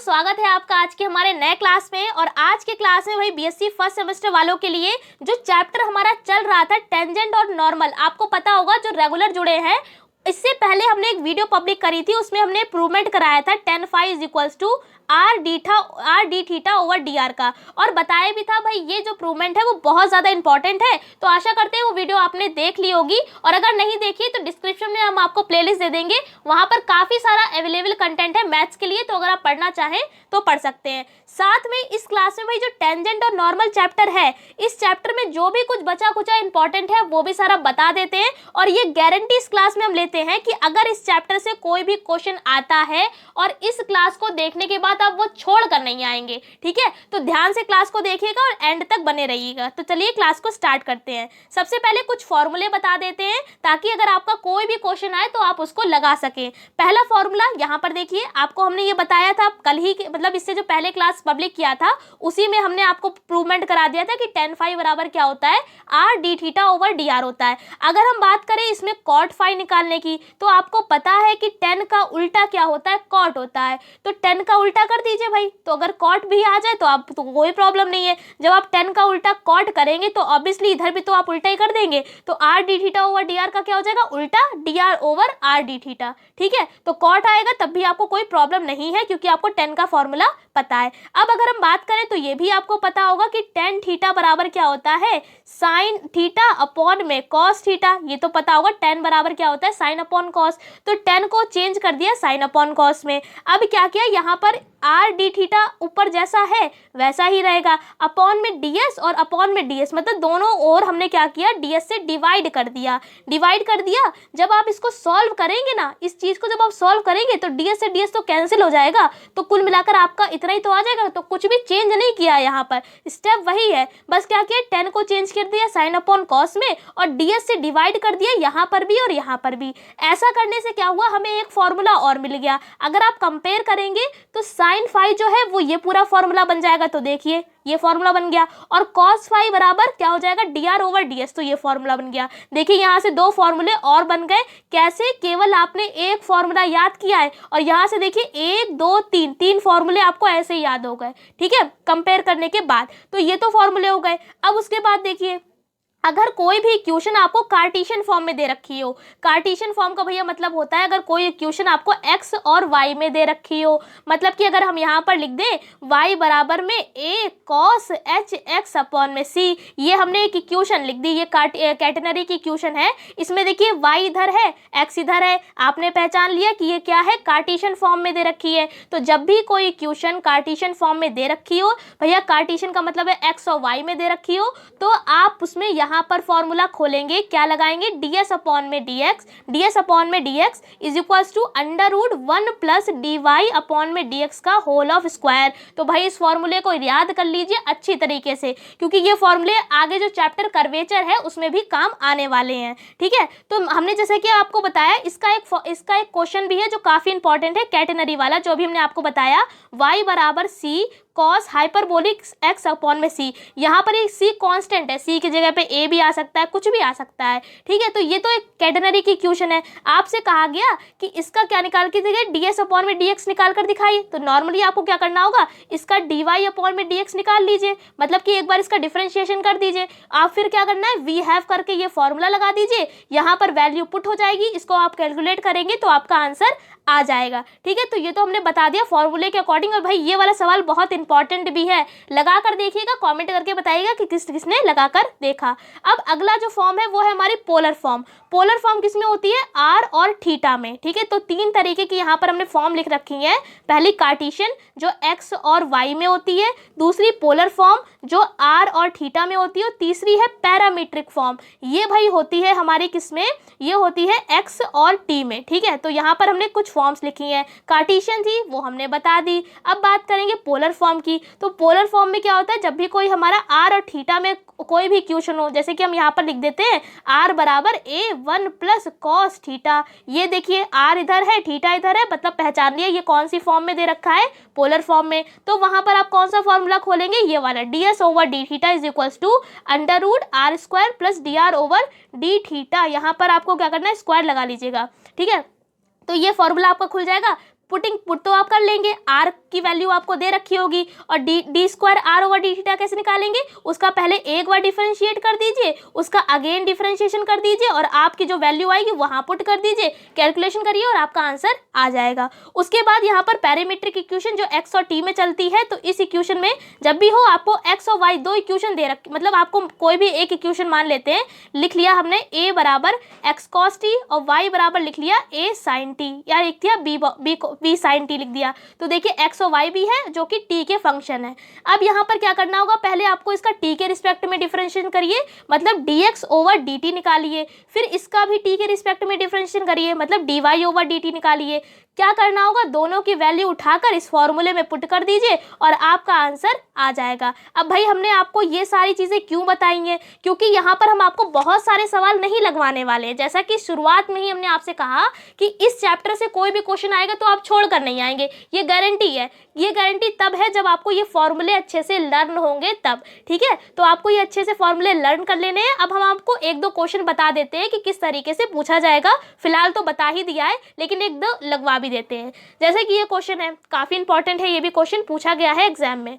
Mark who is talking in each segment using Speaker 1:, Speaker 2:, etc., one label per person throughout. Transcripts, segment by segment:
Speaker 1: स्वागत है आपका आज के हमारे नए क्लास में। और आज के क्लास में भाई बीएससी फर्स्ट सेमेस्टर वालों के लिए जो चैप्टर हमारा चल रहा था टेंजेंट और नॉर्मल, आपको पता होगा जो रेगुलर जुड़े हैं, इससे पहले हमने एक वीडियो पब्लिक करी थी, उसमें हमने प्रूवमेंट कराया था tan phi is equals to r d theta over d r का, और बताया भी था भाई ये जो प्रूवमेंट है वो बहुत ज़्यादा इंपॉर्टेंट है। तो आशा करते हैं वो वीडियो आपने देख ली होगी, और अगर नहीं देखी तो डिस्क्रिप्शन में हम आपको प्लेलिस्ट दे देंगे, वहाँ पर काफ़ी सारा अवेलेबल कंटेंट है मैथ्स के लिए, तो अगर आप पढ़ना चाहें तो पढ़ सकते हैं। साथ में इस क्लास में भाई जो टेंजेंट और नॉर्मल चैप्टर है, इस चैप्टर में जो भी कुछ बचा कुचा इंपॉर्टेंट है वो भी सारा बता देते हैं, और ये गारंटी इस क्लास में हम लेते हैं कि अगर इस चैप्टर से कोई भी क्वेश्चन आता है और इस क्लास को देखने के बाद आप वो छोड़ कर नहीं आएंगे, ठीक है। तो ध्यान से क्लास को देखिएगा और एंड तक बने रहिएगा। तो चलिए क्लास को स्टार्ट करते हैं। सबसे पहले कुछ फॉर्मूले बता देते हैं ताकि अगर आपका कोई भी क्वेश्चन आए तो आप उसको लगा सकें। पहला फॉर्मूला यहाँ पर देखिए, आपको हमने ये बताया था कल ही, मतलब इससे जो पहले क्लास पब्लिक किया था उसी में हमने आपको प्रूवमेंट करा दिया था कि tan phi बराबर क्या होता है, are d theta over d are होता है। अगर हम बात करें इसमें cot phi निकालने की, तो आपको पता है कि tan का उल्टा क्या होता है, cot होता है। तो tan का उल्टा कर दीजिए भाई, तो अगर cot भी आ जाए तो आप तो कोई प्रॉब्लम नहीं है। जब आप tan का उल्टा cot करेंगे तो ऑब्वियसली इधर भी तो आप उल्टा ही कर देंगे, तो are d theta over d r का क्या हो जाएगा, उल्टा D R over are d theta, ठीक है। तो cot आएगा तब भी आपको कोई प्रॉब्लम नहीं है क्योंकि आपको tan का फॉर्मूला पता है। अब अगर हम बात करें तो ये भी आपको पता होगा कि tan थीटा बराबर क्या होता है, साइन थीटा अपॉन में cos थीटा, ये तो पता होगा। tan बराबर क्या होता है, साइन अपॉन cos, तो tan को चेंज कर दिया साइन अपॉन cos में। अब क्या किया, यहाँ पर आर डी थीटा ऊपर जैसा है वैसा ही रहेगा, अपॉन में ds और अपॉन में ds, मतलब दोनों ओर हमने क्या किया, ds से डिवाइड कर दिया, जब आप इसको सॉल्व करेंगे ना, इस चीज़ को जब आप सॉल्व करेंगे तो ds से ds तो कैंसिल हो जाएगा, तो कुल मिलाकर आपका इतना ही तो आ जाएगा। तो कुछ भी चेंज नहीं किया, यहाँ पर स्टेप वही है, बस क्या किया, tan को चेंज कर दिया साइन अपॉन cos में और ds से डिवाइड कर दिया यहाँ पर भी और यहाँ पर भी। ऐसा करने से क्या हुआ, हमें एक फॉर्मूला और मिल गया। अगर आप कंपेयर करेंगे तो साइन फाई जो है वो ये पूरा फॉर्मूला बन जाएगा, तो देखिए ये फॉर्मूला बन गया, और cos फाई बराबर क्या हो जाएगा, dr ओवर ds, तो ये फॉर्मूला बन गया। देखिए यहाँ से दो फॉर्मूले और बन गए, कैसे, केवल आपने एक फॉर्मूला याद किया है, और यहाँ से देखिए 1 2 3 तीन फॉर्मूले आपको ऐसे ही याद हो गए, ठीक है, कंपेयर करने के बाद। तो ये तो फॉर्मूले हो गए। अब उसके बाद देखिए, अगर कोई भी इक्वेशन आपको कार्टेशियन फॉर्म में दे रखी हो, कार्टेशियन फॉर्म का भैया मतलब होता है अगर कोई इक्वेशन आपको x और y में दे रखी हो, मतलब कि अगर हम यहाँ पर लिख दें y बराबर में a cos h x upon में c, ये हमने एक इक्वेशन लिख दी, ये कैटेनरी की इक्वेशन है। इसमें देखिए y इधर है, x इधर है, आपने पहचान लिया कि ये क्या है, कार्टेशियन फॉर्म में दे रखी है। तो जब भी कोई इक्वेशन कार्टेशियन फॉर्म में दे रखी हो, भैया कार्टेशियन का मतलब है x और y में दे रखी हो, तो आप उसमें यहाँ पर फॉर्मूला खोलेंगे, क्या लगाएंगे, ds अपॉन में dx is equals to under root 1 plus dy upon में dx का होल ऑफ स्क्वायर। तो भाई इस फॉर्मूले को याद कर लीजिए अच्छी तरीके से, क्योंकि ये फॉर्मूले आगे जो चैप्टर कर्वेचर है उसमें भी काम आने वाले हैं, ठीक है। तो हमने जैसे कि आपको बताया, इसका एक क्वेश्चन भी है जो काफी इंपॉर्टेंट है, कैटेनरी वाला, जो भी हमने आपको बताया, y बराबर c cos hyperbolic x upon में c। यहाँ पर एक c कांस्टेंट है, c की जगह पे a भी आ सकता है, कुछ भी आ सकता है, ठीक है। तो ये तो एक कैटेनरी की इक्वेशन है। आपसे कहा गया कि इसका क्या निकाल के देखिए, ds अपॉन में dx निकाल कर दिखाइए। तो नॉर्मली आपको क्या करना होगा, इसका dy अपॉन में dx निकाल लीजिए, मतलब कि एक बार इसका डिफरेंशिएशन कर दीजिए। आप फिर क्या करना है, वी हैव करके ये फॉर्मूला लगा दीजिए, यहाँ पर वैल्यू पुट हो जाएगी, इसको आप कैलकुलेट करेंगे तो आपका आंसर आ जाएगा, ठीक है। तो ये तो हमने बता दिया फॉर्मूले के अकॉर्डिंग। और भाई ये वाला सवाल बहुत इंपॉर्टेंट भी है, लगा कर देखिएगा, कमेंट करके बताइएगा कि किसने लगा कर देखा। अब अगला जो फॉर्म है वो है हमारी पोलर फॉर्म। पोलर फॉर्म किसमें होती है, आर और थीटा में, ठीक है। तो तीन तरीके की यहाँ पर हमने फॉर्म लिख रखी है। पहली कार्टेशियन जो एक्स और वाई में होती है, दूसरी पोलर फॉर्म जो आर और थीटा में होती है, और तीसरी है पैरामीट्रिक फॉर्म। ये भाई होती है हमारी किसमें, ये होती है एक्स और टी में, ठीक है। तो यहाँ पर हमने कुछ फॉर्म्स लिखी हैं, कार्टेशियन थी वो हमने बता दी। अब बात करेंगे पोलर फॉर्म की। तो पोलर फॉर्म में क्या होता है, जब भी कोई हमारा आर और थीटा में कोई भी इक्वेशन हो, जैसे कि हम यहाँ पर लिख देते हैं आर बराबर a1 प्लस कॉस थीटा, ये देखिए आर इधर है थीटा इधर है, मतलब पहचान लिया ये कौन सी फॉर्म में दे रखा है, पोलर फॉर्म में। तो वहां पर आप कौन सा फॉर्मूला खोलेंगे, ये वाला, ds over d theta is equals to under root r square plus dr over d theta. यहाँ पर आपको क्या करना है, स्क्वायर लगा लीजिएगा, ठीक है। तो ये फॉर्मूला आपका खुल जाएगा। पुट तो आप कर लेंगे, आर की वैल्यू आपको दे रखी होगी, और d square r over d theta कैसे निकालेंगे, उसका पहले एक बार डिफरेंशिएट कर दीजिए, उसका अगेन डिफरेंशिएशन कर दीजिए, और आपकी जो वैल्यू आएगी वहां पुट कर दीजिए, कैलकुलेशन करिए और आपका आंसर आ जाएगा। उसके बाद यहाँ पर पैरामीट्रिक इक्वेशन जो एक्स और टी में चलती है, तो इस इक्वेशन में जब भी हो आपको एक्स और वाई दो इक्वेशन दे रखी, मतलब आपको कोई भी एक इक्वेशन मान लेते हैं, लिख लिया हमने ए बराबर एक्स कॉस टी और वाई बराबर लिख लिया ए साइन टी, या लिख दिया बी साइन टी लिख दिया। तो देखिए एक्स और वाई भी है जो कि टी के फंक्शन है। अब यहाँ पर क्या करना होगा, पहले आपको इसका टी के रिस्पेक्ट में डिफरेंशिएशन करिए, मतलब dx ओवर dt निकालिए, फिर इसका भी टी के रिस्पेक्ट में डिफरेंशिएशन करिए, मतलब dy ओवर dt निकालिए। क्या करना होगा, दोनों की वैल्यू उठाकर इस फॉर्मूले में पुट कर दीजिए और आपका आंसर आ जाएगा। अब भाई हमने आपको ये सारी चीज़ें क्यों बताई हैं, क्योंकि यहाँ पर हम आपको बहुत सारे सवाल नहीं लगवाने वाले हैं। जैसा कि शुरुआत में ही हमने आपसे कहा कि इस चैप्टर से कोई भी क्वेश्चन आएगा तो आप छोड़ कर नहीं आएंगे, ये गारंटी है। ये गारंटी तब है जब आपको ये फॉर्मूले अच्छे से लर्न होंगे तब, ठीक है। तो आपको ये अच्छे से फॉर्मूले लर्न कर लेने हैं। अब हम आपको एक दो क्वेश्चन बता देते हैं कि किस तरीके से पूछा जाएगा। फिलहाल तो बता ही दिया है, लेकिन एक दो लगवा भी देते हैं। जैसे कि ये क्वेश्चन है, काफ़ी इंपॉर्टेंट है, ये भी क्वेश्चन पूछा गया है एग्जाम में।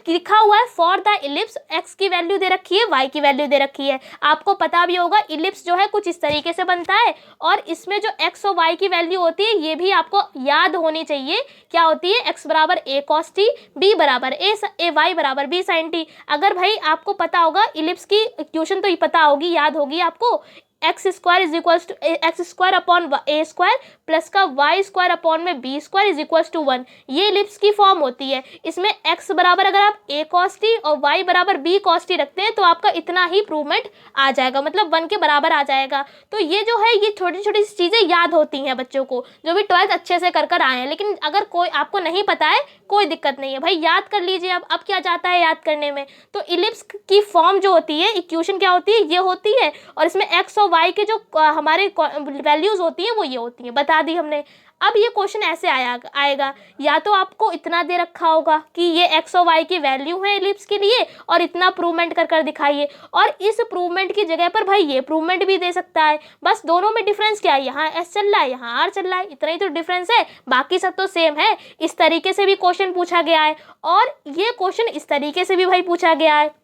Speaker 1: लिखा हुआ है फॉर द इलिप्स एक्स की वैल्यू दे रखी है, वाई की वैल्यू दे रखी है। आपको पता भी होगा इलिप्स जो है कुछ इस तरीके से बनता है, और इसमें जो एक्स और वाई की वैल्यू होती है ये भी आपको याद होनी चाहिए। क्या होती है, एक्स बराबर ए कॉस टी, बी बराबर ए वाई बराबर बी साइन टी। अगर भाई आपको पता होगा इलिप्स की इक्वेशन तो पता होगी, याद होगी आपको, x square is equals to x square upon a square plus का वाई स्क्वायर अपॉन में b square is equals to 1। ये इलिप्स की फॉर्म होती है। इसमें एक्स बराबर अगर आप ए कॉस टी और वाई बराबर बी कॉस टी रखते हैं तो आपका इतना ही प्रूवमेंट आ जाएगा, मतलब 1 के बराबर आ जाएगा। तो ये जो है ये छोटी छोटी चीज़ें याद होती हैं बच्चों को जो भी 12th अच्छे से कर आए हैं। लेकिन अगर कोई आपको नहीं पता है कोई दिक्कत नहीं है भाई, याद कर लीजिए। अब क्या जाता है याद करने में, तो इलिप्स की फॉर्म जो होती है, इक्वेशन क्या होती है, ये होती है, और इसमें एक्स और वाई के जो हमारे वैल्यूज होती हैं वो ये होती हैं, बता दी हमने। अब ये क्वेश्चन ऐसे आएगा, या तो आपको इतना दे रखा होगा कि ये एक्स और वाई की वैल्यू है इलिप्स के लिए और इतना प्रूवमेंट कर दिखाइए, और इस प्रूवमेंट की जगह पर भाई ये प्रूवमेंट भी दे सकता है। बस दोनों में डिफरेंस क्या है, यहाँ एस चल रहा है यहाँ आर चल रहा है, इतना ही तो डिफरेंस है, बाकी सब तो सेम है। इस तरीके से भी क्वेश्चन पूछा गया है, और ये क्वेश्चन इस तरीके से भी भाई पूछा गया है।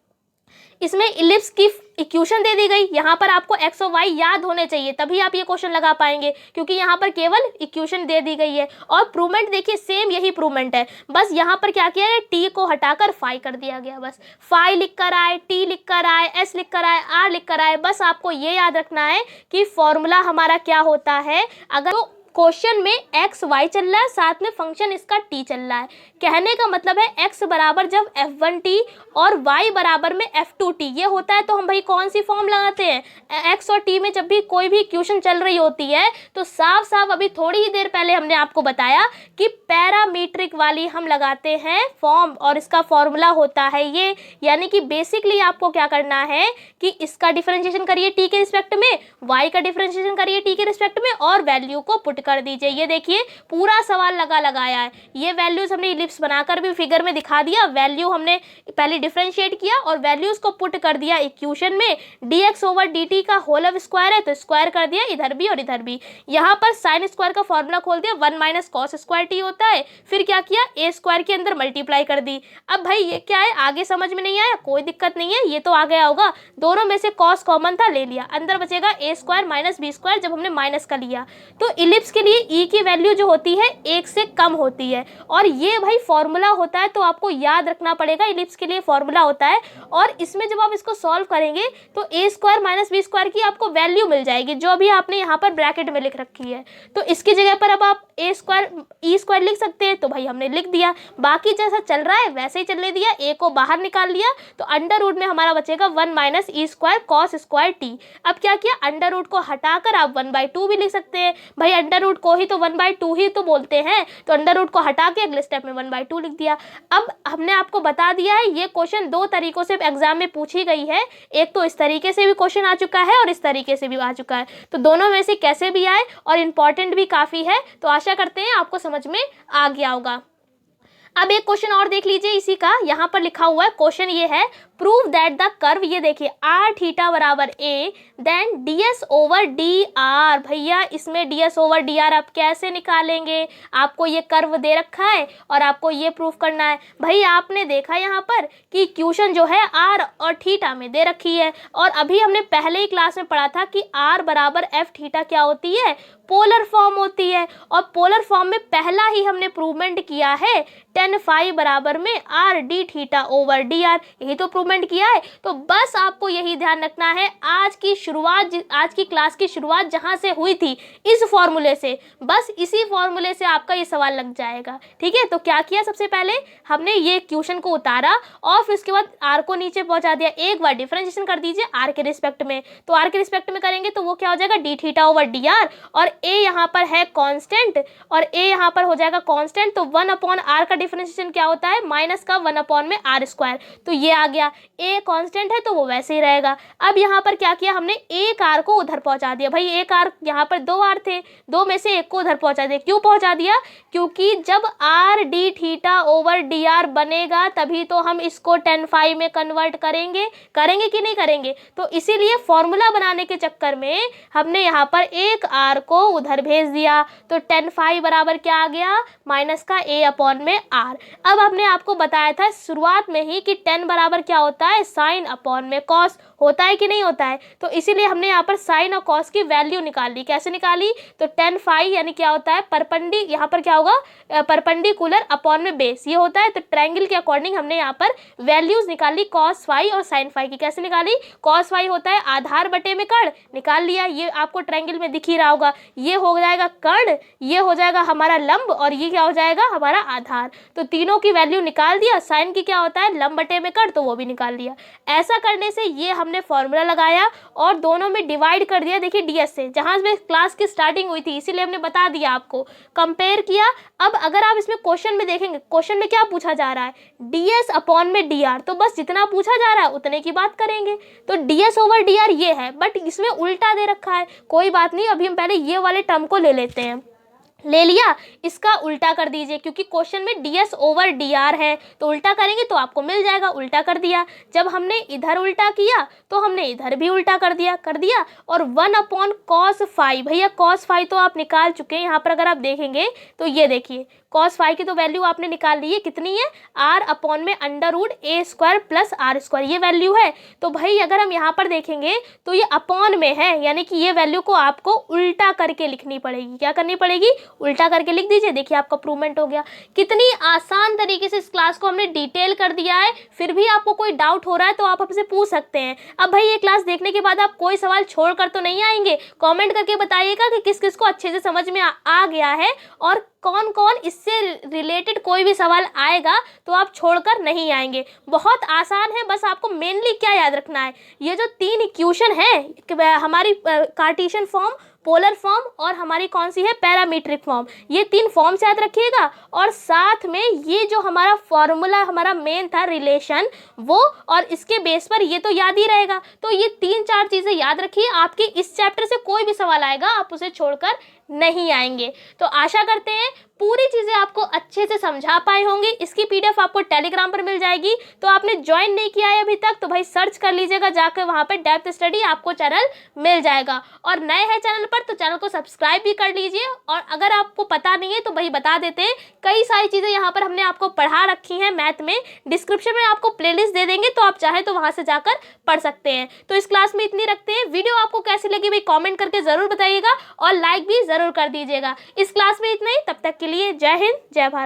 Speaker 1: इसमें इलिप्स की इक्वेशन दे दी गई, यहाँ पर आपको एक्स और वाई याद होने चाहिए, तभी आप ये क्वेश्चन लगा पाएंगे, क्योंकि यहाँ पर केवल इक्वेशन दे दी गई है। और प्रूवमेंट देखिए सेम यही प्रूवमेंट है, बस यहाँ पर क्या किया है, टी को हटाकर फाई कर दिया गया। बस फाई लिख कर आए, टी लिख कर आए, एस लिख कर आए, आर लिख कर आए। बस आपको ये याद रखना है कि फॉर्मूला हमारा क्या होता है। अगर तो क्वेश्चन में एक्स वाई चल रहा है, साथ में फंक्शन इसका टी चल रहा है, कहने का मतलब है एक्स बराबर जब f1t और y बराबर में f2t ये होता है, तो हम भाई कौन सी फॉर्म लगाते हैं, x और t में जब भी कोई भी इक्वेशन चल रही होती है तो साफ साफ अभी थोड़ी ही देर पहले हमने आपको बताया कि पैरामीट्रिक वाली हम लगाते हैं फॉर्म, और इसका फॉर्मूला होता है ये। यानी कि बेसिकली आपको क्या करना है कि इसका डिफरेंशिएशन करिए t के रिस्पेक्ट में, y का डिफरेंशिएशन करिए t के रिस्पेक्ट में, और वैल्यू को पुट कर दीजिए। ये देखिए पूरा सवाल लगाया है, ये वैल्यूज हमने इलिप्स बनाकर भी फिगर में दिखा दिया। वैल्यू हमने पहले डिफरेंशिएट किया और वैल्यूज को पुट कर दिया इक्वेशन में। dx ओवर dt का होल स्क्वायर है तो स्क्वायर कर दिया इधर भी और इधर भी। यहाँ पर साइन स्क्वायर का फॉर्मूला खोल दिया, 1 माइनस कॉस स्क्वायर टी होता है। फिर क्या किया, ए स्क्वायर के अंदर मल्टीप्लाई कर दी। अब भाई ये क्या है, आगे समझ में नहीं आया, कोई दिक्कत नहीं है, ये तो आ गया होगा। दोनों में से कॉस कॉमन था, ले लिया, अंदर बचेगा ए स्क्वायर माइनस बी स्क्वायर जब हमने माइनस का लिया। तो इलिप्स के लिए ई की वैल्यू जो होती है 1 से कम होती है, और ये भाई फॉर्मूला होता है, तो आपको याद रखना पड़ेगा इलिप्स के लिए फॉर्मूला होता है। और इसमें जब आप इसको सॉल्व करेंगे तो ए स्क्वायर माइनस बी स्क्वायर की आपको वैल्यू मिल जाएगी जो अभी आपने यहाँ पर ब्रैकेट में लिख रखी है। तो इसकी जगह पर अब आप ए स्क्वायर ई स्क्वायर लिख सकते हैं, तो भाई हमने लिख दिया। बाकी जैसा चल रहा है वैसे ही चलने दिया, ए को बाहर निकाल लिया, तो अंडर रूट में हमारा बचेगा 1 minus E square cos square T. अब क्या किया, अंडर रूट को हटाकर आप 1/2 भी लिख सकते हैं। भाई अंडर रूट को ही तो 1/2 ही तो बोलते हैं, तो अंडर रूट को हटा के अगले स्टेप में 1/2 लिख दिया। अब हमने आपको बता दिया है ये क्वेश्चन दो तरीकों से एग्जाम में पूछी गई है, एक तो इस तरीके से भी क्वेश्चन आ चुका है और इस तरीके से भी आ चुका है। तो दोनों में से कैसे भी आए और इम्पॉर्टेंट भी काफ़ी है, तो आशा करते हैं आपको समझ में आ गया होगा। अब एक क्वेश्चन और देख लीजिए इसी का, यहाँ पर लिखा हुआ है क्वेश्चन ये है प्रूव दैट द कर्व, ये देखिए आर थीटा बराबर a, then d s over d r. भैया इसमें d s over d r आप कैसे निकालेंगे? आपको ये कर्व दे रखा है और आपको ये प्रूफ करना है। भाई आपने देखा यहाँ पर कि इक्वेशन जो है आर और थीटा में दे रखी है, और अभी हमने पहले ही क्लास में पढ़ा था कि आर बराबर एफ थीटा क्या होती है? पोलर फॉर्म होती है। और पोलर फॉर्म में पहला ही हमने प्रूवमेंट किया है tan फाई बराबर में are d theta over d are, यही तो प्रूवमेंट किया है। तो बस आपको यही ध्यान रखना है, आज की क्लास की शुरुआत जहां से हुई थी इस फॉर्मूले से, बस इसी फॉर्मूले से आपका ये सवाल लग जाएगा। ठीक है, तो क्या किया, सबसे पहले हमने ये क्वेश्चन को उतारा और फिर उसके बाद आर को नीचे पहुंचा दिया। एक बार डिफरेंशिएशन कर दीजिए आर के रिस्पेक्ट में, तो आर के रिस्पेक्ट में करेंगे तो वो क्या हो जाएगा? D theta over d are, और ए यहाँ पर है कांस्टेंट और ए यहाँ पर हो जाएगा कांस्टेंट, तो 1 अपॉन आर का डिफरेंशिएशन क्या होता है? माइनस का 1 अपॉन में आर स्क्वायर, तो ये आ गया। ए कांस्टेंट है तो वो वैसे ही रहेगा। अब यहाँ पर क्या किया हमने? एक आर को उधर पहुंचा दिया। भाई एक आर, यहाँ पर 2 आर थे, 2 में से एक को उधर पहुंचा दिया। क्यों पहुंचा दिया? क्योंकि जब are d theta over d are बनेगा तभी तो हम इसको tan फाई में कन्वर्ट करेंगे कि नहीं करेंगे? तो इसीलिए फॉर्मूला बनाने के चक्कर में हमने यहाँ पर एक आर को उधर भेज दिया, तो tan फाई बराबर क्या आ गया? माइनस का a अपॉन में r। अब हमने आपको बताया था शुरुआत में ही कि tan बराबर क्या होता है? साइन अपॉन में कॉस, होता है कि नहीं होता है? तो इसीलिए हमने यहाँ पर साइन और कॉस की वैल्यू निकाल ली। कैसे निकाली? तो tan फाई यानी क्या होता है? यहाँ पर क्या होगा? परपेंडिकुलर अपॉन में बेस, ये होता है। तो ट्रायंगल के अकॉर्डिंग हमने यहाँ पर वैल्यूज निकाली कॉस फाई और साइन फाई की। कैसे निकाली? कॉस फाई होता है आधार बटे में कर्ण, निकाल लिया, ये आपको ट्रायंगल में दिख ही रहा होगा। ये हो जाएगा कर्ण, ये हो जाएगा हमारा लंब, और ये क्या हो जाएगा? हमारा आधार। तो तीनों की वैल्यू निकाल दिया। साइन की क्या होता है? लंब बटे में कर्ण, तो वो भी निकाल लिया। ऐसा करने से ये हमने फॉर्मूला लगाया और दोनों में डिवाइड कर दिया। देखिए डीएस से, जहां में क्लास की स्टार्टिंग हुई थी, इसीलिए हमने बता दिया आपको, कंपेयर किया। अब अगर आप इसमें क्वेश्चन में देखेंगे, क्वेश्चन में क्या पूछा जा रहा है? डीएस अपॉन में डीआर, तो बस जितना पूछा जा रहा है उतने की बात करेंगे। तो डीएस ओवर डीआर ये है, बट इसमें उल्टा दे रखा है। कोई बात नहीं, अभी हम पहले ये वाले टर्म को ले लेते हैं। ले लिया, इसका उल्टा कर दीजिए, क्योंकि क्वेश्चन में ds ओवर dr है, तो उल्टा करेंगे तो आपको मिल जाएगा। उल्टा कर दिया, जब हमने इधर उल्टा किया तो हमने इधर भी उल्टा कर दिया। और 1 अपॉन कॉस फाई, भैया कॉस फाई तो आप निकाल चुके हैं। यहाँ पर अगर आप देखेंगे तो ये देखिए कॉस फाई की तो वैल्यू आपने निकाल ली है, कितनी है? r अपॉन में under root a square plus r square, ये वैल्यू है। तो भाई अगर हम यहाँ पर देखेंगे तो ये अपॉन में है, यानी कि ये वैल्यू को आपको उल्टा करके लिखनी पड़ेगी। क्या करनी पड़ेगी? उल्टा करके लिख दीजिए। देखिए आपका प्रूवमेंट हो गया। कितनी आसान तरीके से इस क्लास को हमने डिटेल कर दिया है। फिर भी आपको कोई डाउट हो रहा है तो आप हमसे पूछ सकते हैं। अब भाई ये क्लास देखने के बाद आप कोई सवाल छोड़ कर तो नहीं आएंगे? कमेंट करके बताइएगा कि किस किस को अच्छे से समझ में आ गया है और कौन कौन इससे रिलेटेड कोई भी सवाल आएगा तो आप छोड़कर नहीं आएंगे। बहुत आसान है, बस आपको मेनली क्या याद रखना है, ये जो 3 इक्वेशन है हमारी कार्टेशियन फॉर्म, पोलर फॉर्म और हमारी कौन सी है? पैरामीट्रिक फॉर्म, ये 3 फॉर्म्स याद रखिएगा। और साथ में ये जो हमारा फॉर्मूला हमारा मेन था रिलेशन, वो और इसके बेस पर ये तो याद ही रहेगा। तो ये 3-4 चीज़ें याद रखिए, आपके इस चैप्टर से कोई भी सवाल आएगा आप उसे छोड़कर नहीं आएंगे। तो आशा करते हैं पूरी चीज़ें आपको अच्छे से समझा पाए होंगे। इसकी पीडीएफ आपको टेलीग्राम पर मिल जाएगी। तो आपने ज्वाइन नहीं किया है अभी तक तो भाई सर्च कर लीजिएगा जाकर, वहाँ पर डेप्थ स्टडी आपको चैनल मिल जाएगा। और नए हैं चैनल पर तो चैनल को सब्सक्राइब भी कर लीजिए। और अगर आपको पता नहीं है तो भाई बता देते हैं, कई सारी चीज़ें यहाँ पर हमने आपको पढ़ा रखी हैं मैथ में। डिस्क्रिप्शन में आपको प्लेलिस्ट दे देंगे, तो आप चाहे तो वहाँ से जाकर पढ़ सकते हैं। तो इस क्लास में इतनी रखते हैं। वीडियो आपको कैसी लगी भाई कॉमेंट करके ज़रूर बताइएगा और लाइक भी ज़रूर कर दीजिएगा। इस क्लास में इतना ही, तब तक के लिए जय हिंद जय भारत।